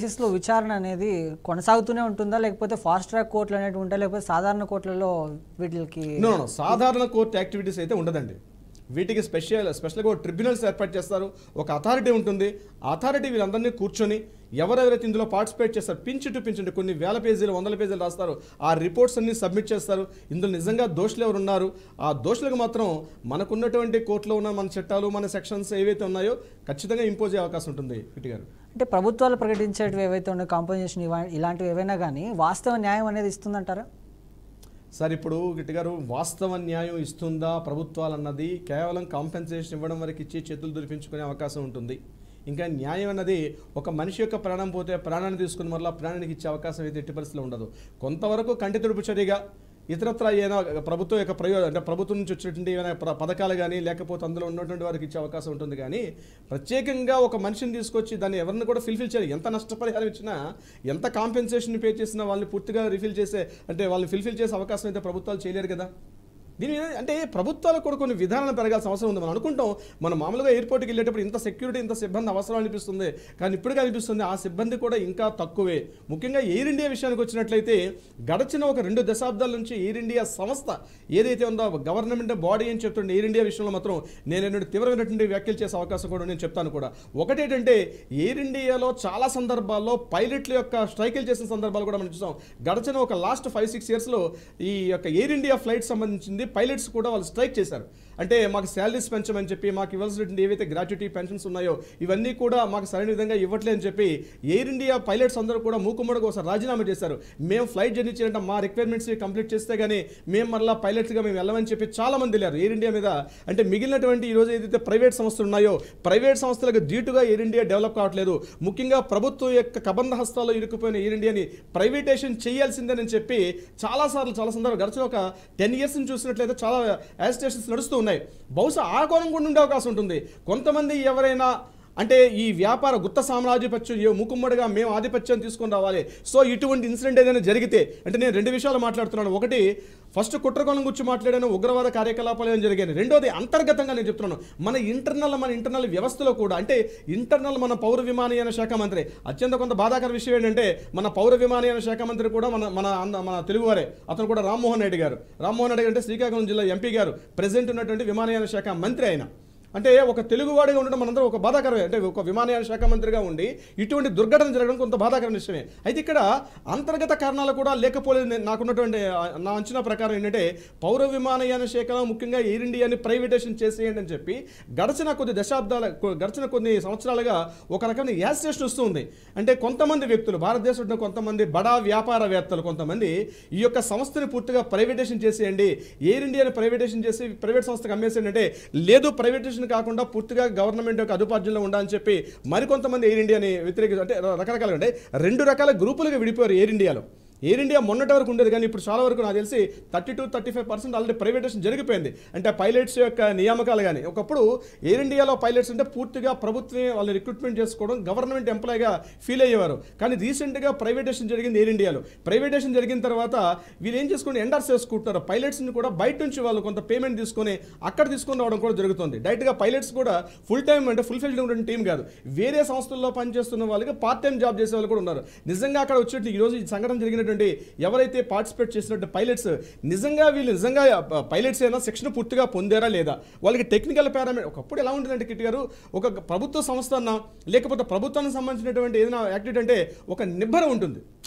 కేసులో విచారణ అనేది కొనసాగుతూనే ఉంటుందా లేకపోతే ఫాస్ట్ ట్రాక్ కోర్టులు అనేవి ఉంటాయి లేకపోతే సాధారణ కోర్టులలో వీటికి నో సాధారణ కోర్టు యాక్టివిటీస్ అయితే ఉండదండి. వీటికి స్పెషల్గా ట్రిబ్యునల్స్ ఏర్పాటు చేస్తారు. ఒక అథారిటీ ఉంటుంది. ఆ అథారిటీ వీళ్ళందరినీ కూర్చొని ఎవరెవరైతే ఇందులో పార్టిసిపేట్ చేస్తారు పించ్ టు పించ్ కొన్ని వేల పేజీలు 100 పేజీలు రాస్తారు. ఆ రిపోర్ట్స్ అన్ని సబ్మిట్ చేస్తారు. ఇందులో నిజంగా దోషులు ఎవరు ఉన్నారు, ఆ దోషులకు మాత్రం మనకున్నటువంటి కోర్టులో ఉన్న మన చట్టాలు మన సెక్షన్స్ ఏవైతే ఉన్నాయో ఖచ్చితంగా ఇంపోజ్ అయ్యే అవకాశం ఉంటుంది. పిటి గారు, అంటే ప్రభుత్వాలు ప్రకటించేటివి ఏవైతే ఉన్నాయో కాంపెన్సేషన్ ఇలాంటివి ఏవైనా కానీ వాస్తవ న్యాయం అనేది ఇస్తుందంటారా? సార్, ఇప్పుడు గిట్టి గారు వాస్తవ న్యాయం ఇస్తుందా ప్రభుత్వాలు అన్నది కేవలం కాంపెన్సేషన్ ఇవ్వడం వరకు ఇచ్చి చేతులు దురిపించుకునే అవకాశం ఉంటుంది. ఇంకా న్యాయం అన్నది ఒక మనిషి యొక్క ప్రాణం పోతే ప్రాణాన్ని తీసుకుని మరలా ప్రాణానికి ఇచ్చే అవకాశం అయితే ఎట్టి పరిస్థితిలో ఉండదు. కొంతవరకు కంటి తుడుపు చర్యగా ఇతరత్ర ఏదైనా ప్రభుత్వం యొక్క ప్రయోజనం అంటే ప్రభుత్వం నుంచి వచ్చినటువంటి ఏమైనా పథకాలు కానీ లేకపోతే అందులో ఉన్నటువంటి వారికి ఇచ్చే అవకాశం ఉంటుంది. కానీ ప్రత్యేకంగా ఒక మనిషిని తీసుకొచ్చి దాన్ని ఎవరిని కూడా ఫిల్ఫిల్ చేయాలి. ఎంత నష్టపరిహారం ఇచ్చినా ఎంత కాంపెన్సేషన్ పే చేసినా వాళ్ళని పూర్తిగా రిఫిల్ చేసే అంటే వాళ్ళని ఫిల్ఫిల్ చేసే అవకాశం అయితే ప్రభుత్వాలు చేయలేరు కదా. దీని అంటే ప్రభుత్వాలకు కూడా కొన్ని విధానాలు పెరగాల్సిన అవసరం ఉంది. మనం అనుకుంటాం మనం మామూలుగా ఎయిర్పోర్ట్కి వెళ్ళేటప్పుడు ఇంత సెక్యూరిటీ ఇంత సిబ్బంది అవసరం అనిపిస్తుంది. కానీ ఇప్పటికీ అనిపిస్తుంది ఆ సిబ్బంది కూడా ఇంకా తక్కువే. ముఖ్యంగా ఎయిర్ ఇండియా విషయానికి వచ్చినట్లయితే గడిచిన ఒక 2 దశాబ్దాల నుంచి ఎయిర్ ఇండియా సంస్థ ఏదైతే ఉందో గవర్నమెంట్ బాడీ అని చెప్తుండే ఎయిర్ ఇండియా విషయంలో మాత్రం నేను తీవ్రమైనటువంటి వ్యాఖ్యలు చేసే అవకాశం కూడా నేను చెప్తాను కూడా. ఒకటేంటంటే ఎయిర్ ఇండియాలో చాలా సందర్భాల్లో పైలట్ల యొక్క స్ట్రైకులు చేసిన సందర్భాలు కూడా మనం చూసాం. గడిచిన ఒక లాస్ట్ 5-6 ఇయర్స్లో ఈ యొక్క ఎయిర్ ఇండియా ఫ్లైట్ సంబంధించింది పైలట్స్ కూడా వాళ్ళు స్ట్రైక్ చేశారు. అంటే మాకు శాలరీస్ పెంచమని చెప్పి మాకు ఇవ్వాల్సినటువంటి ఏవైతే గ్రాట్యుటీ పెన్షన్స్ ఉన్నాయో ఇవన్నీ కూడా మాకు సరైన విధంగా ఇవ్వట్లే అని చెప్పి ఎయిర్ ఇండియా పైలట్స్ అందరూ కూడా మూకుమ్మడిగా ఒకసారి రాజీనామా చేశారు. మేము ఫ్లైట్ జర్నీ చేయాలంటే మా రిక్వైర్మెంట్స్ కంప్లీట్ చేస్తే కానీ మేము మళ్ళీ పైలట్స్గా మేము వెళ్ళమని చెప్పి చాలా మంది వెళ్ళారు ఎయిర్ ఇండియా మీద. అంటే మిగిలినటువంటి ఈరోజు ఏదైతే ప్రైవేట్ సంస్థలు ఉన్నాయో ప్రైవేట్ సంస్థలకు ధీటుగా ఎయిర్ ఇండియా డెవలప్ కావట్లేదు. ముఖ్యంగా ప్రభుత్వం యొక్క కబంధ హస్తాల్లో ఇరుక్కుపోయిన ఎయిర్ ఇండియాని ప్రైవేటైజేషన్ చేయాల్సిందేనని చెప్పి చాలా సందర్భాలు గడిచిన ఒక 10 ఇయర్స్ నుంచి చూసినట్లయితే చాలా యాజిటేషన్స్ నడుస్తూ ఉన్నాయి. బహుశా ఆ కోణం కూడా ఉండే అవకాశం ఉంటుంది. కొంతమంది ఎవరైనా అంటే ఈ వ్యాపార గుత్త సామ్రాజ్యపత్యం మూకుమ్మడిగా మేము ఆధిపత్యం తీసుకొని రావాలి. సో ఇటువంటి ఇన్సిడెంట్ ఏదైనా జరిగితే అంటే నేను 2 విషయాలు మాట్లాడుతున్నాను. ఒకటి ఫస్ట్ కుట్రకోణం గురించి మాట్లాడాను, ఉగ్రవాద కార్యకలాపాలు ఏమైనా జరిగాయి. రెండోది అంతర్గతంగా నేను చెప్తున్నాను మన ఇంటర్నల్ వ్యవస్థలో కూడా అంటే ఇంటర్నల్ మన పౌర విమానయాన శాఖ మంత్రి అత్యంత కొంత బాధాకర విషయం ఏంటంటే మన పౌర విమానయాన శాఖ మంత్రి కూడా మన తెలుగువారే. అతను కూడా రామ్మోహన్ రెడ్డి గారు అంటే శ్రీకాకుళం జిల్లా ఎంపీ గారు ప్రెసిడెంట్ ఉన్నటువంటి విమానయాన శాఖ మంత్రి ఆయన. అంటే ఒక తెలుగువాడిగా ఉండడం మనందరం ఒక బాధాకరమే. అంటే ఒక విమానయాన శాఖ మంత్రిగా ఉండి ఇటువంటి దుర్ఘటన జరగడం కొంత బాధాకరమైన విషయమే. అయితే ఇక్కడ అంతర్గత కారణాలు కూడా లేకపోలేదు. నాకున్నటువంటి నా అంచనా ప్రకారం ఏంటంటే పౌర విమానయాన శాఖలో ముఖ్యంగా ఎయిర్ ఇండియాని ప్రైవేటైజేషన్ చేసేయండి అని చెప్పి గడిచిన కొన్ని సంవత్సరాలుగా ఒక రకమైన యాజిటేషన్ వస్తూ ఉంది. అంటే కొంతమంది వ్యక్తులు భారతదేశంలో కొంతమంది బడా వ్యాపారవేత్తలు కొంతమంది ఈ యొక్క సంస్థని పూర్తిగా ప్రైవేటైజేషన్ చేసేయండి, ఎయిర్ ఇండియాని ప్రైవేటైజేషన్ చేసి ప్రైవేట్ సంస్థకు అమ్మేసేయండి అంటే లేదు ప్రైవేటైజేషన్ కాకుండా పూర్తిగా గవర్నమెంట్ యొక్క అదుపార్జనలో ఉండాలని చెప్పి మరికొంతమంది ఎయిర్ ఇండియాని వ్యతిరేక అంటే రకరకాలుగా అంటే 2 రకాల గ్రూపులుగా విడిపోయారు ఎయిర్ ఇండియాలో. ఎయిర్ ఇండియా మొన్నటి వరకు ఉండేది కానీ ఇప్పుడు చాలా వరకు నాకు తెలిసి 32-35% ఆల్రెడీ ప్రైవేటైజేషన్ జరిగిపోయింది. అంటే పైలట్స్ యొక్క నియామకాలు కానీ ఒకప్పుడు ఎయిర్ ఇండియాలో పైలట్స్ అంటే పూర్తిగా ప్రభుత్వమే వాళ్ళని రిక్రూట్మెంట్ చేసుకోవడం గవర్నమెంట్ ఎంప్లాయ్గా ఫీల్ అయ్యేవారు. కానీ రీసెంట్గా ప్రైవేటైజేషన్ జరిగింది ఎయిర్ ఇండియాలో. ప్రైవేటైజేషన్ జరిగిన తర్వాత వీళ్ళు ఏం చేసుకుని ఎండార్స్ చేసుకుంటారు పైలట్స్ని కూడా బయట నుంచి వాళ్ళు కొంత పేమెంట్ తీసుకొని అక్కడ తీసుకొని రావడం కూడా జరుగుతుంది. డైరెక్ట్గా పైలట్స్ కూడా ఫుల్ టైం అంటే ఫుల్ ఫిల్డ్ ఉన్న టీం కాదు, వేరే సంస్థల్లో పనిచేస్తున్న వాళ్ళకి పార్ట్ టైం జాబ్ చేసే వాళ్ళు కూడా ఉన్నారు. నిజంగా అక్కడ వచ్చేట్టు ఈరోజు ఈ సంఘటన జరిగిన ఎవరైతే పార్టిసిపేట్ చేసినట్టు పైలట్స్ వీళ్ళు నిజంగా పైలట్స్ అయినా శిక్షణ పూర్తిగా పొందారా లేదా, వాళ్ళకి టెక్నికల్ పారామీటర్ ఒకప్పుడు ఎలా ఉంటుందంటే కిట్ గారు ఒక ప్రభుత్వ సంస్థ అన్నా లేకపోతే ప్రభుత్వానికి సంబంధించినటువంటి ఏదైనా యాక్టివిటీ అంటే ఒక నిబ్బరం ఉంటుంది.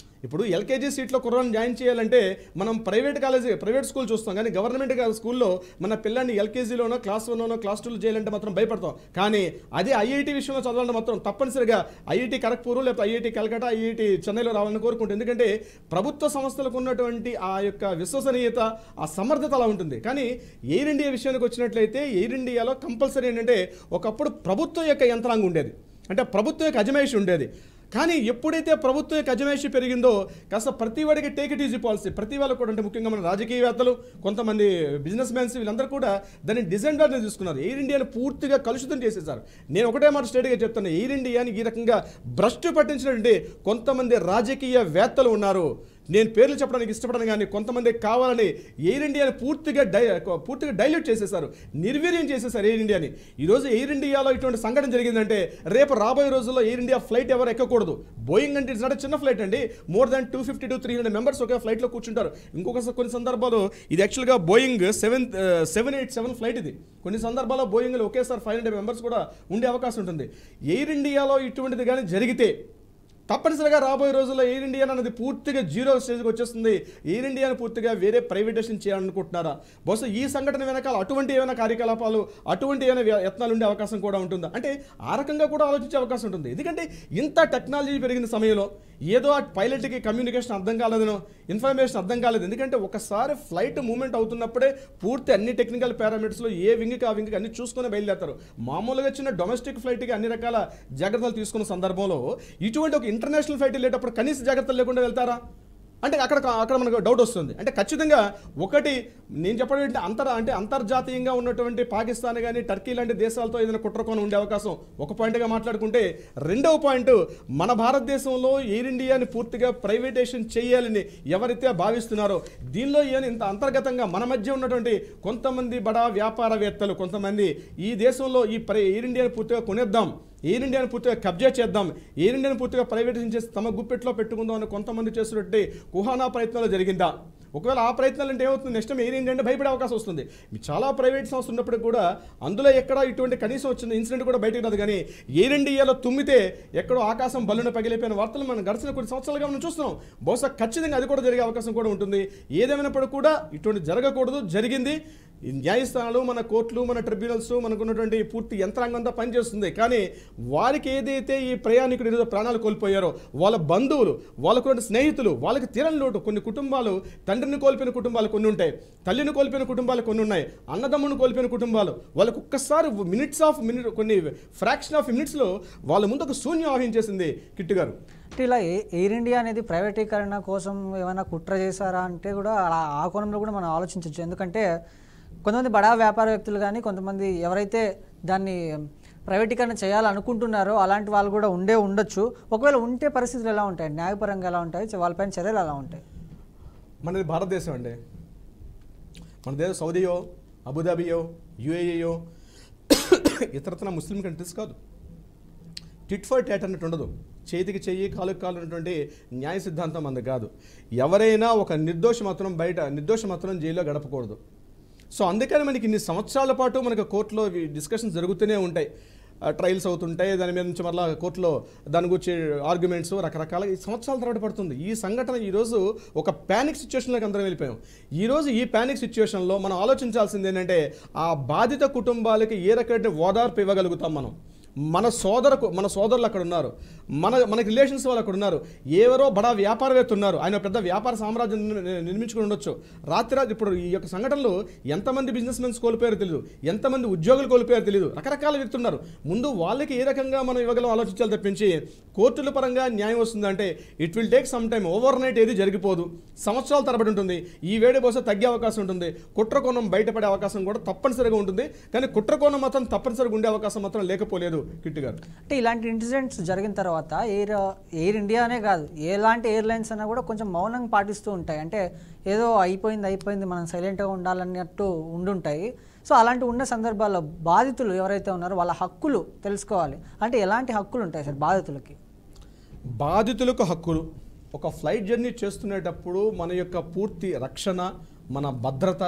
ఇప్పుడు ఎల్కేజీ సీట్లో కుర్రాన్ని జాయిన్ చేయాలంటే మనం ప్రైవేట్ స్కూల్ చూస్తాం కానీ గవర్నమెంట్ స్కూల్లో మన పిల్లాన్ని ఎల్కేజీలోనో క్లాస్ 1లోనో క్లాస్ 2లో చేయాలంటే మాత్రం భయపడతాం. కానీ అదే ఐఐటీ విషయంలో చదవాలంటే మాత్రం తప్పనిసరిగా ఐఐటీ ఖరగ్పూర్ లేకపోతే ఐఐటీ కలకత్తా ఐఐటీ చెన్నైలో రావాలని కోరుకుంటుంది. ఎందుకంటే ప్రభుత్వ సంస్థలకు ఉన్నటువంటి ఆ యొక్క విశ్వసనీయత ఆ సమర్థత అలా ఉంటుంది. కానీ ఎయిర్ ఇండియా విషయానికి వచ్చినట్లయితే ఎయిర్ ఇండియాలో కంపల్సరీ ఏంటంటే ఒకప్పుడు ప్రభుత్వం యొక్క యంత్రాంగం ఉండేది, అంటే ప్రభుత్వం యొక్క అజమాయిషి ఉండేది. కానీ ఎప్పుడైతే ప్రభుత్వం యొక్క అజమాయిషి పెరిగిందో కాస్త ప్రతి వాడికి టేక్ ఇట్ ఈజీ పాలసీ ప్రతి వాళ్ళు కూడా అంటే ముఖ్యంగా మన రాజకీయవేత్తలు కొంతమంది బిజినెస్ మ్యాన్స్ వీళ్ళందరూ కూడా దాన్ని డిజైన్గా తీసుకున్నారు. ఎయిర్ ఇండియాని పూర్తిగా కలుషితం చేసేసారు. నేను ఒకటే మాట స్ట్రేట్గా చెప్తాను, ఎయిర్ ఇండియాని ఈ రకంగా భ్రష్టు పట్టించినటువంటి కొంతమంది రాజకీయవేత్తలు ఉన్నారు. నేను పేర్లు చెప్పడానికి ఇష్టపడను కానీ కొంతమంది కావాలని ఎయిర్ ఇండియాని పూర్తిగా డైల్యూట్ చేసేసారు, నిర్వీర్యం చేసేసారు ఎయిర్ ఇండియాని. ఈరోజు ఎయిర్ ఇండియాలో ఇటువంటి సంఘటన జరిగిందంటే రేపు రాబోయే రోజుల్లో ఎయిర్ ఇండియా ఫ్లైట్ ఎవరు ఎక్కకూడదు. బోయింగ్ అంటే ఇట్స్ నాట్ చిన్న ఫ్లైట్ అండి, మోర్ దాన్ 250 to 300 మెంబర్స్ ఒకే ఫ్లైట్లో కూర్చుంటారు. కొన్ని సందర్భాలు ఇది యాక్చువల్గా బోయింగ్ 787 ఫ్లైట్ ఇది. కొన్ని సందర్భాల్లో బోయింగ్లో ఒకేసారి 500 మెంబర్స్ కూడా ఉండే అవకాశం ఉంటుంది. ఎయిర్ ఇండియాలో ఇటువంటిది కానీ జరిగితే తప్పనిసరిగా రాబోయే రోజుల్లో ఎయిర్ ఇండియా అనేది పూర్తిగా జీరో స్టేజ్కి వచ్చేస్తుంది. ఎయిర్ ఇండియాను పూర్తిగా వేరే ప్రైవేటేషన్ చేయాలనుకుంటున్నారా? బహుశా ఈ సంఘటన వెనకాల అటువంటి ఏమైనా కార్యకలాపాలు, అటువంటి ఏమైనా యత్నాలు ఉండే అవకాశం కూడా ఉంటుందా అంటే ఆ రకంగా కూడా ఆలోచించే అవకాశం ఉంటుంది. ఎందుకంటే ఇంత టెక్నాలజీ పెరిగిన సమయంలో ఏదో ఆ పైలట్కి కమ్యూనికేషన్ అర్థం కాలేదనో, ఇన్ఫర్మేషన్ అర్థం కాలేదు. ఎందుకంటే ఒకసారి ఫ్లైట్ మూవ్మెంట్ అవుతున్నప్పుడే పూర్తి అన్ని టెక్నికల్ పారామీటర్స్లో ఏ వింగ్కి ఆ వింగ్కి అన్ని చూసుకొని బయలుదేరుతారు. మామూలుగా చిన్న డొమెస్టిక్ ఫ్లైట్కి అన్ని రకాల జాగ్రత్తలు తీసుకున్న సందర్భంలో ఇటువంటి ఒక ఇంటర్నేషనల్ ఫ్లైట్ వెళ్ళేటప్పుడు కనీస జాగ్రత్తలు లేకుండా వెళ్తారా అంటే అక్కడ మనకు డౌట్ వస్తుంది. అంటే ఖచ్చితంగా ఒకటి నేను చెప్పడం అంటే అంతర్జాతీయంగా ఉన్నటువంటి పాకిస్తాన్ కానీ టర్కీ లాంటి దేశాలతో ఏదైనా కుట్రకోణం ఉండే అవకాశం ఒక పాయింట్గా మాట్లాడుకుంటే, రెండవ పాయింట్ మన భారతదేశంలో ఎయిర్ ఇండియాని పూర్తిగా ప్రైవేటేషన్ చేయాలని ఎవరైతే భావిస్తున్నారో దీనిలో ఇంత అంతర్గతంగా మన మధ్య ఉన్నటువంటి కొంతమంది బడా వ్యాపారవేత్తలు, కొంతమంది ఈ దేశంలో ఈ ఎయిర్ ఇండియాని పూర్తిగా కొనేద్దాం, ఎయిర్ ఇండియాని పూర్తిగా కబ్జా చేద్దాం, ఎయిర్ ఇండియాని పూర్తిగా ప్రైవేటైజేషన్ చేసి తమ గుప్పెట్లో పెట్టుకుందాం అని కొంతమంది చేస్తున్నట్టు కుహానా ప్రయత్నాలు జరిగిందా? ఒకవేళ ఆ ప్రయత్నాలు అంటే ఏమవుతుంది, నెక్స్ట్ ఎయిర్ ఇండియా అంటే భయపడే అవకాశం వస్తుంది. చాలా ప్రైవేట్ సంస్థలు ఉన్నప్పటికీ కూడా అందులో ఎక్కడ ఇటువంటి కనీసం వచ్చిన ఇన్సిడెంట్ కూడా బయటకు రాదు. కానీ ఎయిర్ ఇండియాలో తుమ్మితే ఎక్కడో ఆకాశం బల్లున పగిలిపోయిన వార్తలు మనం గడిచిన కొన్ని సంవత్సరాలుగా మనం చూస్తున్నాం. బహుశా ఖచ్చితంగా అది కూడా జరిగే అవకాశం కూడా ఉంటుంది. ఏదేమైనప్పటికీ కూడా ఇటువంటి జరగకూడదు, జరిగింది. న్యాయస్థానాలు, మన కోర్టులు, మన ట్రిబ్యునల్స్, మనకున్నటువంటి పూర్తి యంత్రాంగంతో పనిచేస్తుంది. కానీ వారికి ఏదైతే ఈ ప్రయాణికుడు ఏదో ప్రాణాలు కోల్పోయారో వాళ్ళ బంధువులు, వాళ్ళకున్న స్నేహితులు, వాళ్ళకి తీరని లోటు. కొన్ని కుటుంబాలు తండ్రిని కోల్పోయిన కుటుంబాలు కొన్ని ఉంటాయి, తల్లిని కోల్పోయిన కుటుంబాలు కొన్ని ఉన్నాయి, అన్నదమ్ముని కోల్పోయిన కుటుంబాలు. వాళ్ళకు ఒక్కసారి కొన్ని ఫ్రాక్షన్ ఆఫ్ మినిట్స్లో వాళ్ళ ముందు ఒక శూన్యం ఆవహించేసింది కిట్టు గారు. అంటే ఇలా ఎయిర్ ఇండియా అనేది ప్రైవేటీకరణ కోసం ఏమైనా కుట్ర చేశారా అంటే కూడా ఆ కోణంలో కూడా మనం ఆలోచించవచ్చు. ఎందుకంటే కొంతమంది బడా వ్యాపార వ్యక్తులు కానీ కొంతమంది ఎవరైతే దాన్ని ప్రైవేటీకరణ చేయాలనుకుంటున్నారో అలాంటి వాళ్ళు కూడా ఉండొచ్చు. ఒకవేళ ఉంటే పరిస్థితులు ఎలా ఉంటాయి, న్యాయపరంగా ఎలా ఉంటాయి, వాళ్ళపైన చర్యలు ఎలా ఉంటాయి? మనది భారతదేశం అండి. మన దేశం సౌదీయో, అబుదాబియో, యుఏఈయో ఇతరత్ర ముస్లిం కంట్రీస్ కాదు. టిట్ ఫర్ టాట్ అన్నట్టు ఉండదు. చేతికి చెయ్యి, కాలుకి కాలు ఉన్నటువంటి న్యాయ సిద్ధాంతం మనది కాదు. ఎవరైనా ఒక నిర్దోషి మాత్రం జైల్లో గడపకూడదు. సో అందుకని మనకి ఇన్ని సంవత్సరాల పాటు మనకు కోర్టులో డిస్కషన్స్ జరుగుతూనే ఉంటాయి, ట్రయల్స్ అవుతుంటాయి, దాని మీద నుంచి మళ్ళీ కోర్టులో దాని గురించి ఆర్గ్యుమెంట్స్ రకరకాల సంవత్సరాల తరబడి పడుతుంది. ఈ సంఘటన ఈరోజు ఒక ప్యానిక్ సిచ్యువేషన్లోకి అందరం వెళ్ళిపోయాం. ఈరోజు ఈ ప్యానిక్ సిచ్యువేషన్లో మనం ఆలోచించాల్సింది ఏంటంటే ఆ బాధిత కుటుంబాలకి ఏ రకమైన ఓదార్పు ఇవ్వగలుగుతాం మనం. మన సోదరులు అక్కడ ఉన్నారు, మనకి రిలేషన్స్ వాళ్ళు అక్కడ ఉన్నారు, ఎవరో బడా వ్యాపారవేత్త ఉన్నారు, ఆయన పెద్ద వ్యాపార సామ్రాజ్యం నిర్మించుకుని ఉండొచ్చు. రాత్రి ఇప్పుడు ఈ యొక్క సంఘటనలో ఎంతమంది బిజినెస్ మెన్స్ కోల్పోయారో తెలియదు, ఎంతమంది ఉద్యోగులు కోల్పోయారో తెలియదు, రకరకాల వ్యక్తులు ఉన్నారు. ముందు వాళ్ళకి ఏ రకంగా మనం ఇవ్వగలం ఆలోచించాలి తప్పించి కోర్టుల పరంగా న్యాయం వస్తుందంటే it will take some time. Over night ఏది జరిగిపోదు, సంవత్సరాల తరబడి ఉంటుంది. ఈ వేడి బహుశా తగ్గే అవకాశం ఉంటుంది, కుట్రకోణం బయటపడే అవకాశం కూడా తప్పనిసరిగా ఉంటుంది. కానీ కుట్రకోణం మాత్రం తప్పనిసరిగా ఉండే అవకాశం మాత్రం లేకపోలేదు కిట్టు గారు. అంటే ఇలాంటి ఇన్సిడెంట్స్ జరిగిన తర్వాత ఎయిర్ ఇండియానే కాదు, ఎలాంటి ఎయిర్లైన్స్ అన్నా కూడా కొంచెం మౌనంగా పాటిస్తూ ఉంటాయి. అంటే ఏదో అయిపోయింది మనం సైలెంట్గా ఉండాలన్నట్టు ఉండుంటాయి. సో అలాంటి ఉన్న సందర్భాల్లో బాధితులు ఎవరైతే ఉన్నారో వాళ్ళ హక్కులు తెలుసుకోవాలి. అంటే ఎలాంటి హక్కులు ఉంటాయి సార్ బాధితులకి? బాధితులకు హక్కులు, ఒక ఫ్లైట్ జర్నీ చేస్తునేటప్పుడు మన యొక్క పూర్తి రక్షణ, మన భద్రత,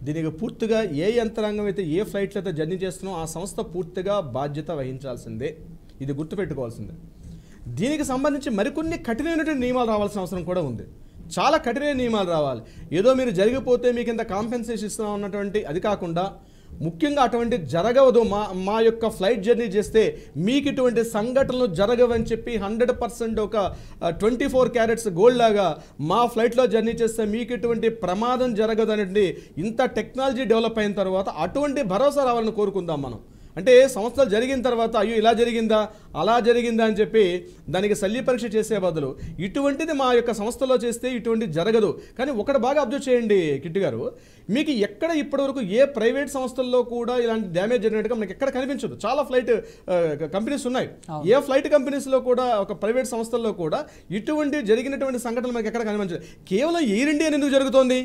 దీనికి పూర్తిగా ఏ యంత్రాంగం అయితే ఏ ఫ్లైట్లో అయితే జర్నీ చేస్తున్నామో ఆ సంస్థ పూర్తిగా బాధ్యత వహించాల్సిందే. ఇది గుర్తుపెట్టుకోవాల్సిందే. దీనికి సంబంధించి మరికొన్ని కఠినమైనటువంటి నియమాలు రావాల్సిన అవసరం కూడా ఉంది. చాలా కఠినమైన నియమాలు రావాలి. ఏదో మీరు జరిగిపోతే మీకు ఇంత కాంపెన్సేషన్ ఇస్తున్నాం అన్నటువంటి అది కాకుండా ముఖ్యంగా అటువంటి జరగవదు, మా యొక్క ఫ్లైట్ జర్నీ చేస్తే మీకు ఇటువంటి సంఘటనలు జరగవని చెప్పి 100% ఒక 24 క్యారెట్స్ గోల్డ్ లాగా మా ఫ్లైట్లో జర్నీ చేస్తే మీకు ఇటువంటి ప్రమాదం జరగదు అనేది ఇంత టెక్నాలజీ డెవలప్ అయిన తర్వాత అటువంటి భరోసా రావాలని కోరుకుందాం మనం. అంటే సంవత్సరాలు జరిగిన తర్వాత అయ్యో ఇలా జరిగిందా అలా జరిగిందా అని చెప్పి దానికి శల్య పరీక్ష చేసే బదులు ఇటువంటిది మా యొక్క సంస్థలో చేస్తే ఇటువంటి జరగదు. కానీ ఒకటి బాగా అబ్జర్వ్ చేయండి కిట్టు గారు, మీకు ఎక్కడ ఇప్పటివరకు ఏ ప్రైవేట్ సంస్థల్లో కూడా ఇలాంటి డ్యామేజ్ జరిగినట్టుగా మనకి ఎక్కడ కనిపించదు. చాలా ఫ్లైట్ కంపెనీస్ ఉన్నాయి, ఏ ఫ్లైట్ కంపెనీస్లో కూడా ఒక ప్రైవేట్ సంస్థల్లో కూడా ఇటువంటి జరిగినటువంటి సంఘటనలు మనకి ఎక్కడ కనిపించదు. కేవలం ఎయిర్ ఇండియా ఎందుకు జరుగుతోంది?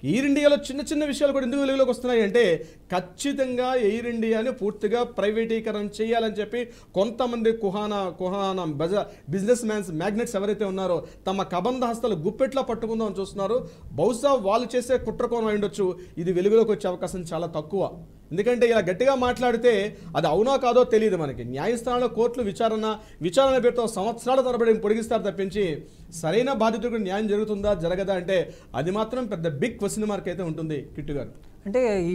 ఎయిర్ ఇండియాలో చిన్న చిన్న విషయాలు కూడా ఎందుకు వెలుగులోకి వస్తున్నాయి అంటే ఖచ్చితంగా ఎయిర్ ఇండియాని పూర్తిగా ప్రైవేటీకరణ చేయాలని చెప్పి కొంతమంది కుహానా బిజినెస్ మ్యాన్స్ మ్యాగ్నెట్స్ ఎవరైతే ఉన్నారో తమ కబంధ హస్తాలు గుప్పెట్లా పట్టుకుందామని చూస్తున్నారు. బహుశా వాళ్ళు చేసే కుట్రకోణం అయి ఉండొచ్చు. ఇది వెలుగులోకి వచ్చే అవకాశం చాలా తక్కువ. ఎందుకంటే ఇలా గట్టిగా మాట్లాడితే అది అవునా కాదో తెలియదు మనకి. న్యాయస్థానంలో కోర్టులు విచారణ పేరుతో సంవత్సరాల తరబడి పొడిగిస్తారు తప్పించి సరైన బాధితులకు న్యాయం జరుగుతుందా జరగదా అంటే అది మాత్రం పెద్ద బిగ్ క్వశ్చన్ మార్క్ అయితే ఉంటుంది కిట్టు గారు. అంటే ఈ